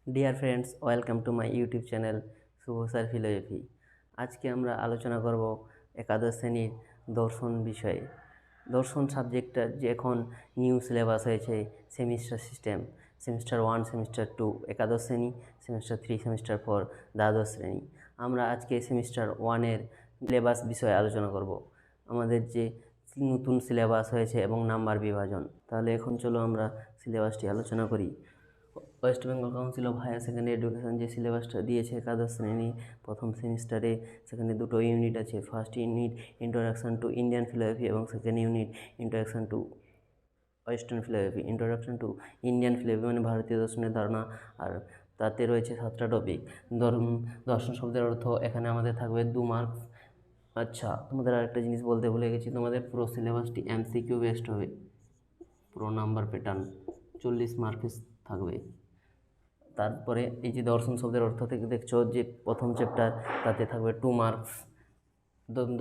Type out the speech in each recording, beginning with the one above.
Deer friends, welcome to my YouTube channel Shubho sir philosophy. আজকে আমরা আলোচনা করব একাদশ শ্রেণীর দর্শন বিষয়ে। দর্শন সাবজেক্টটা যে এখন নিউ সিলেবাস হয়েছে, সেমিস্টার সিস্টেম, সেমিস্টার 1, সেমিস্টার 2 একাদশ শ্রেণী, সেমিস্টার 3, সেমিস্টার 4 দ্বাদশ শ্রেণী। আমরা আজকে সেমিস্টার 1-এর সিলেবাস বিষয়ে আলোচনা করব, আমাদের যে নতুন সিলেবাস হয়েছে এবং নাম্বার বিভাজন। তাহলে এখন চলো আমরা সিলেবাসটি আলোচনা করি। West Bengal Council of Higher Secondary Education যে সিলেবাসটা দিয়েছে একাদশ শ্রেণী প্রথম সেমিস্টারে, সেখানে দুটো ইউনিট আছে। First unit introduction to Indian philosophy এবং second unit introduction to western philosophy. Introduction to Indian philosophy মানে ভারতীয় দর্শনের ধারণা, আর তাতে রয়েছে 7টা টপিক। দর্শন শব্দের অর্থ এখানে আমাদের থাকবে 2 মার্কস। আচ্ছা, তোমাদের আরেকটা জিনিস বলতে ভুলে গেছি, তোমাদের পুরো সিলেবাসটি এমসিকিউ বেসড হবে, পুরো নাম্বার প্যাটার্ন 40 মার্কস থাকবে। তারপরে এই যে দর্শন শব্দের অর্থ থেকে দেখছো যে প্রথম চ্যাপ্টার, তাতে থাকবে 2 মার্কস।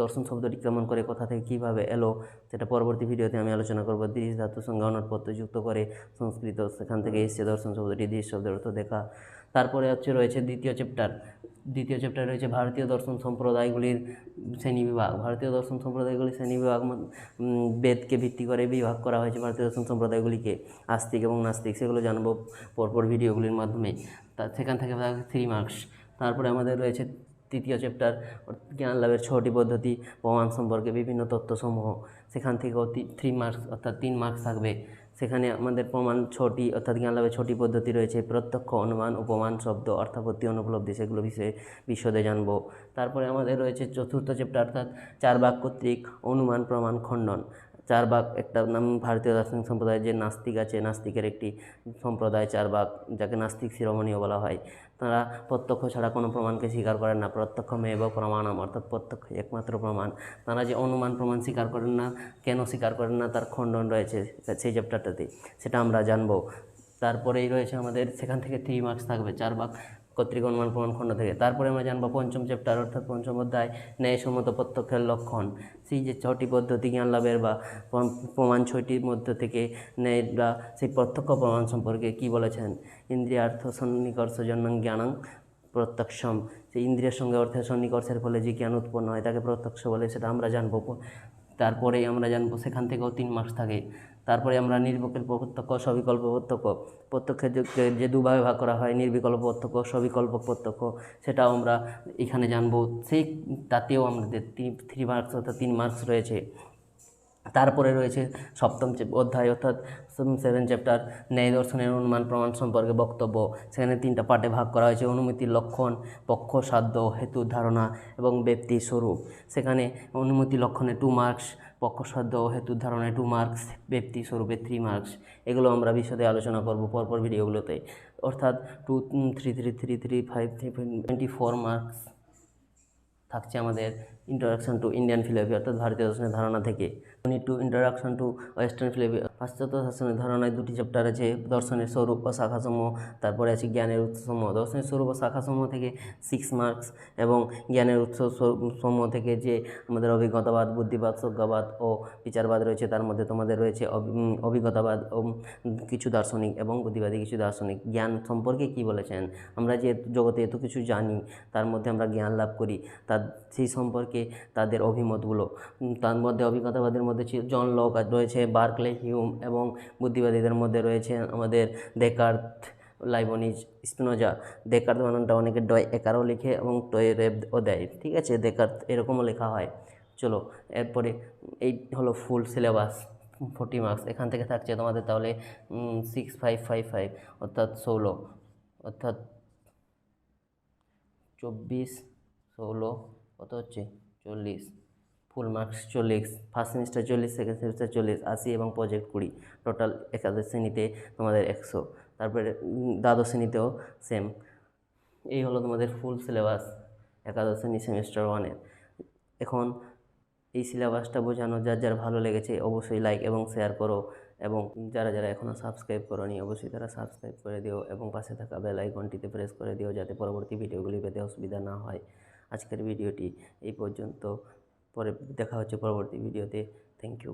দর্শন শব্দটি কেমন করে, কোথা থেকে কীভাবে এলো, সেটা পরবর্তী ভিডিওতে আমি আলোচনা করবো। দৃশ ধাতুর সঙ্গে অনটপত্য যুক্ত করে সংস্কৃত, সেখান থেকে এসছে দর্শন শব্দটি, দৃশ শব্দের অর্থ দেখা। তারপরে রয়েছে দ্বিতীয় চ্যাপ্টার রয়েছে ভারতীয় দর্শন সম্প্রদায়গুলির শ্রেণীবিভাগ। ভারতীয় দর্শন সম্প্রদায়গুলির শ্রেণীবিভাগ বেদকে ভিত্তি করে বিভাগ করা হয়েছে ভারতীয় দর্শন সম্প্রদায়গুলিকে, আস্তিক এবং নাস্তিক, সেগুলো জানবো পরপর ভিডিওগুলির মাধ্যমে। সেখান থেকে 3 মার্কস। তারপরে আমাদের রয়েছে তৃতীয় চ্যাপ্টার, জ্ঞান লাভের 6টি পদ্ধতি, প্রমাণ সম্পর্কে বিভিন্ন তত্ত্বসমূহ, সেখান থেকেও 3 মার্কস অর্থাৎ 3 মার্কস থাকবে। সেখানে আমাদের প্রমাণ 6টি অর্থাৎ জ্ঞান লাভের 6টি পদ্ধতি রয়েছে, প্রত্যক্ষ, অনুমান, উপমান, শব্দ, অর্থাপত্তি, অনুপলব্ধি, সেগুলো বিষয়ে বিশদে জানবো। তারপরে আমাদের রয়েছে চতুর্থ চ্যাপ্টার অর্থাৎ 4 ভাগ কর্তৃক অনুমান, প্রমাণ, খণ্ডন। 4 ভাগ একটা নাম ভারতীয় দার্শনিক সম্প্রদায়, যে নাস্তিক আছে, নাস্তিকের একটি সম্প্রদায় 4 ভাগ, যাকে নাস্তিক শিরোমণিও বলা হয়। তারা প্রত্যক্ষ ছাড়া কোনো প্রমাণকে স্বীকার করেন না, প্রত্যক্ষমেব প্রমাণম, অর্থাৎ প্রত্যক্ষ একমাত্র প্রমাণ। তারা যে অনুমান প্রমাণ স্বীকার করেন না, কেন স্বীকার করেন না, তার খণ্ডন রয়েছে সেই চ্যাপ্টারটাতে, সেটা আমরা জানবো। তারপরেই রয়েছে আমাদের সেখান থেকে 3 মার্কস থাকবে 4 ভাগ কর্তৃক অনুমান প্রমাণ খণ্ড থেকে। তারপরে আমরা জানবো পঞ্চম চ্যাপ্টার অর্থাৎ পঞ্চম অধ্যায়, ন্যায়সম্মত প্রত্যক্ষের লক্ষণ। সেই যে 6টি পদ্ধতি জ্ঞান লাভের বা প্রমাণ 6টির মধ্যে থেকে ন্যায় বা সেই প্রত্যক্ষ প্রমাণ সম্পর্কে কি বলেছেন। ইন্দ্রিয়ার্থ সন্নিকর্ষ জন্যং জ্ঞানং প্রত্যক্ষম, সেই ইন্দ্রিয়ের সঙ্গে অর্থের সন্নিকর্ষের ফলে যে জ্ঞান উৎপন্ন হয় তাকে প্রত্যক্ষ বলে, সেটা আমরা জানবো। তারপরেই আমরা জানবো সেখান থেকেও 3 মার্কস থাকে। তারপরে আমরা নির্বিকল্প প্রত্যক্ষ, সবিকল্প প্রত্যক্ষ, প্রত্যক্ষের যে দুভাবে ভাগ করা হয়, নির্বিকল্প প্রত্যক্ষ, সবিকল্প প্রত্যক্ষ, সেটাও আমরা এখানে জানবো। সেই তাতেও আমাদের 3 মার্কস অর্থাৎ 3 মার্কস রয়েছে। তারপরে রয়েছে সপ্তম অধ্যায় অর্থাৎ 7 চ্যাপ্টার, ন্যায় দর্শনের অনুমান প্রমাণ সম্পর্কে বক্তব্য। সেখানে 3টা পার্টে ভাগ করা হয়েছে, অনুমিতির লক্ষণ, পক্ষ, সাধ্য, হেতু, ধারণা এবং ব্যক্তি স্বরূপ। সেখানে অনুমিতি লক্ষণে 2 মার্কস, পক্ষ, সাধ্য ও হেতুর ধারণায় 2 মার্কস, ব্যক্তি স্বরূপে 3 মার্কস। এগুলো আমরা বিশদে আলোচনা করব পরপর ভিডিওগুলোতে, অর্থাৎ 2, 3, 3, 3, 3, 5, 24 মার্কস থাকছে আমাদের ইন্ট্রোডাকশন টু ইন্ডিয়ান ফিলোসফি অর্থাৎ ভারতীয় দর্শনের ধারণা থেকে। Unit 2 introduction to western philosophy, পাশ্চাত্য দর্শনের ধারণায় 2টি চ্যাপ্টার আছে, দর্শনের স্বরূপ ও শাখাসমূহ, তারপরে আছে জ্ঞানের উৎসসমূহ। দর্শনের স্বরূপ ও শাখাসমূহ থেকে 6 মার্কস এবং জ্ঞানের উৎসসমূহ থেকে যে আমাদের অভিজ্ঞতাবাদ, বুদ্ধিবাদ, সজ্ঞাবাদ ও বিচারবাদ রয়েছে, তার মধ্যে তোমাদের রয়েছে অভিজ্ঞতাবাদ ও কিছু দার্শনিক এবং বুদ্ধিবাদী কিছু দার্শনিক। জ্ঞান সম্পর্কে কি বলেছেন, আমরা যে জগতে এত কিছু জানি, তার মধ্যে আমরা জ্ঞান লাভ করি, সেই সম্পর্কে তাদের অভিমতগুলো। তার মধ্যে অভিজ্ঞতাবাদের মধ্যে জন লক রয়েছে, বার্কলে, হিউম, এবং বুদ্ধিবাদীদের মধ্যে রয়েছে আমাদের দেকার্ত, লাইবনিজ, স্পিনোজা। দেকার্ত বানানটা অনেকে ডয় একারও লিখে এবং টয় রেবও দেয়, ঠিক আছে, দেকার্ত এরকমও লেখা হয়। চলো, এরপরে এই হলো ফুল সিলেবাস 40 মার্কস। এখান থেকে থাকছে তোমাদের তাহলে 6, 5, 5, 5 অর্থাৎ 16, অর্থাৎ 24, 16 কত হচ্ছে 40, full marks 40। First semester 40, second semester 40, 80 এবং প্রজেক্ট 20, টোটাল একাদশ শ্রেণীতে তোমাদের 100। তারপরে দ্বাদশ শ্রেণীতেও সেম। এই হলো তোমাদের ফুল সিলেবাস একাদশ শ্রেণী সেমিস্টার 1-এর। এখন এই সিলেবাসটা বোঝানো যার যার ভালো লেগেছে অবশ্যই লাইক এবং শেয়ার করো, এবং যারা যারা এখনও সাবস্ক্রাইব করোনি অবশ্যই তারা সাবস্ক্রাইব করে দিও এবং পাশে থাকা বেল আইকনটিতে প্রেস করে দিও, যাতে পরবর্তী ভিডিওগুলি পেতে অসুবিধা না হয়। আজকের ভিডিওটি এই পর্যন্ত, পরে দেখা হচ্ছে পরবর্তী ভিডিওতে। Thank you.